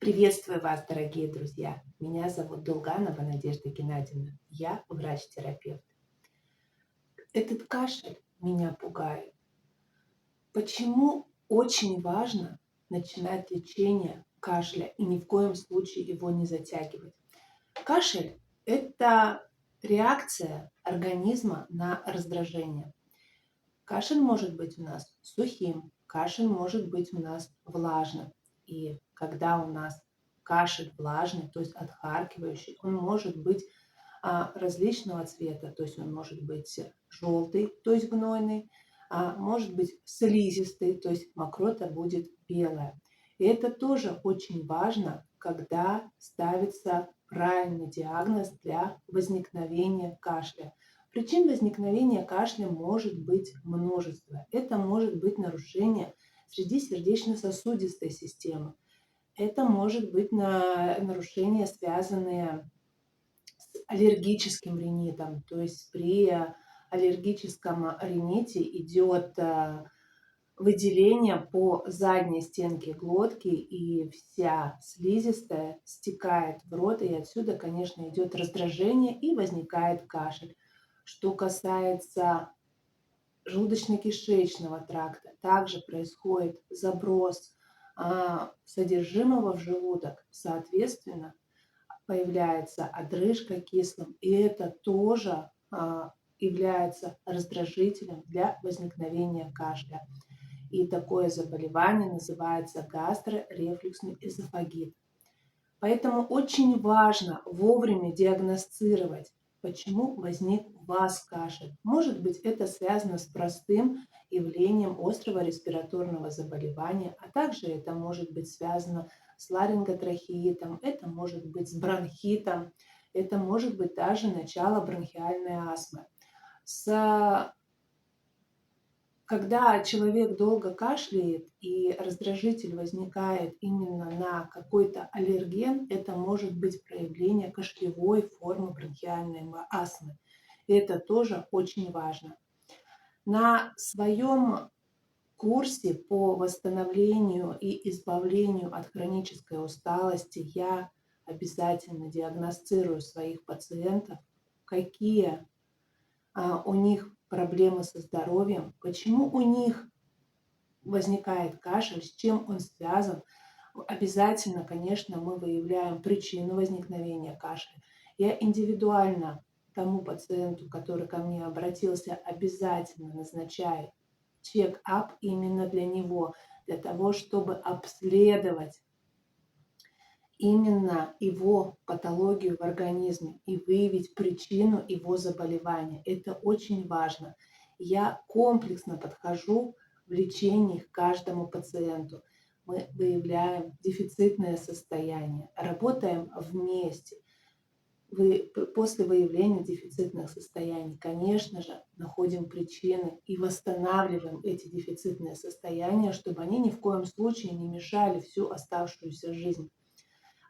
Приветствую вас, дорогие друзья! Меня зовут Долганова Надежда Геннадьевна. Я врач-терапевт. Этот кашель меня пугает. Почему очень важно начинать лечение кашля и ни в коем случае его не затягивать? Кашель– это реакция организма на раздражение. Кашель может быть у нас сухим, кашель может быть у нас влажным. И когда у нас кашель влажный, то есть отхаркивающий, он может быть различного цвета, то есть он может быть желтый, то есть гнойный, может быть слизистый, то есть мокрота будет белая. И это тоже очень важно, когда ставится правильный диагноз для возникновения кашля. Причин возникновения кашля может быть множество. Это может быть нарушение среди сердечно-сосудистой системы. Это может быть нарушения, связанные с аллергическим ринитом. То есть при аллергическом рините идет выделение по задней стенке глотки, и вся слизистая стекает в рот, и отсюда, конечно, идет раздражение и возникает кашель. Что касается желудочно-кишечного тракта, также происходит заброс содержимого в желудок, соответственно, появляется отрыжка кислым, и это тоже является раздражителем для возникновения кашля. И такое заболевание называется гастрорефлюксный эзофагит. Поэтому очень важно вовремя диагностировать, почему возник у вас кашель. Может быть, это связано с простым явлением острого респираторного заболевания, а также это может быть связано с ларинготрахеитом, это может быть с бронхитом, это может быть даже начало бронхиальной астмы. Когда человек долго кашляет и раздражитель возникает именно на какой-то аллерген, это может быть проявление кашлевой формы бронхиальной астмы. Это тоже очень важно. На своем курсе по восстановлению и избавлению от хронической усталости я обязательно диагностирую своих пациентов, какие у них проблемы со здоровьем, почему у них возникает кашель, с чем он связан. Обязательно, конечно, мы выявляем причину возникновения кашля. Я индивидуально тому пациенту, который ко мне обратился, обязательно назначаю чек-ап именно для него, для того, чтобы обследовать именно его патологию в организме и выявить причину его заболевания. Это очень важно. Я комплексно подхожу в лечении к каждому пациенту. Мы выявляем дефицитное состояние, работаем вместе. После выявления дефицитных состояний, конечно же, находим причины и восстанавливаем эти дефицитные состояния, чтобы они ни в коем случае не мешали всю оставшуюся жизнь,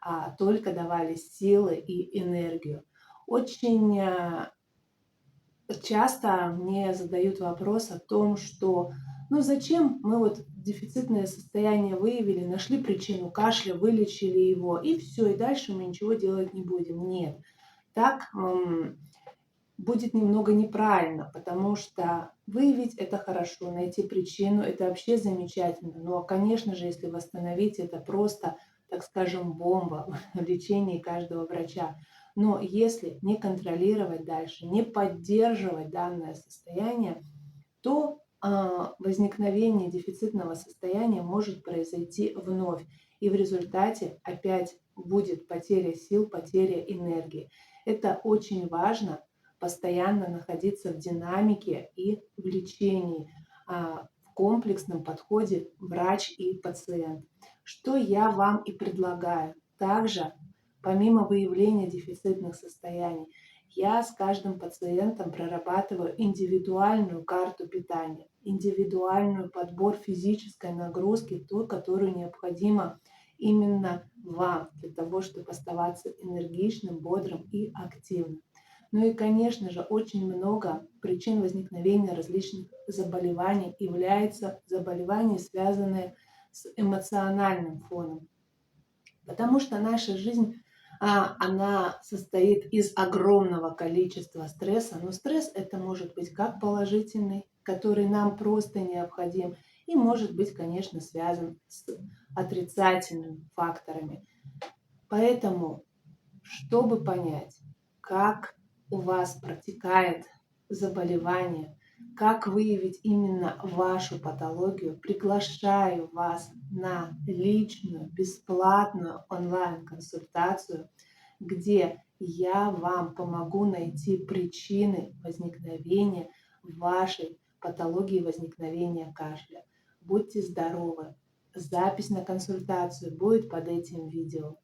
а только давали силы и энергию. Очень часто мне задают вопрос о том, что зачем мы дефицитное состояние выявили, нашли причину кашля, вылечили его, и все, и дальше мы ничего делать не будем. Нет, так будет немного неправильно, потому что выявить это хорошо, найти причину это вообще замечательно. Но, конечно же, если восстановить, это просто, так скажем, бомба в лечении каждого врача. Но если не контролировать дальше, не поддерживать данное состояние, то возникновение дефицитного состояния может произойти вновь. И в результате опять будет потеря сил, потеря энергии. Это очень важно, постоянно находиться в динамике и в лечении, в комплексном подходе врач и пациент. Что я вам и предлагаю. Также, помимо выявления дефицитных состояний, я с каждым пациентом прорабатываю индивидуальную карту питания, индивидуальный подбор физической нагрузки, той, которую необходимо именно вам, для того, чтобы оставаться энергичным, бодрым и активным. Ну и, конечно же, очень много причин возникновения различных заболеваний являются заболевания, связанные с эмоциональным фоном. Потому что наша жизнь, она состоит из огромного количества стресса. Но стресс это может быть как положительный, который нам просто необходим, и может быть, конечно, связан с отрицательными факторами. Поэтому, чтобы понять, как у вас протекает заболевание, как выявить именно вашу патологию, приглашаю вас на личную, бесплатную онлайн-консультацию, где я вам помогу найти причины возникновения вашей патологии возникновения кашля. Будьте здоровы! Запись на консультацию будет под этим видео.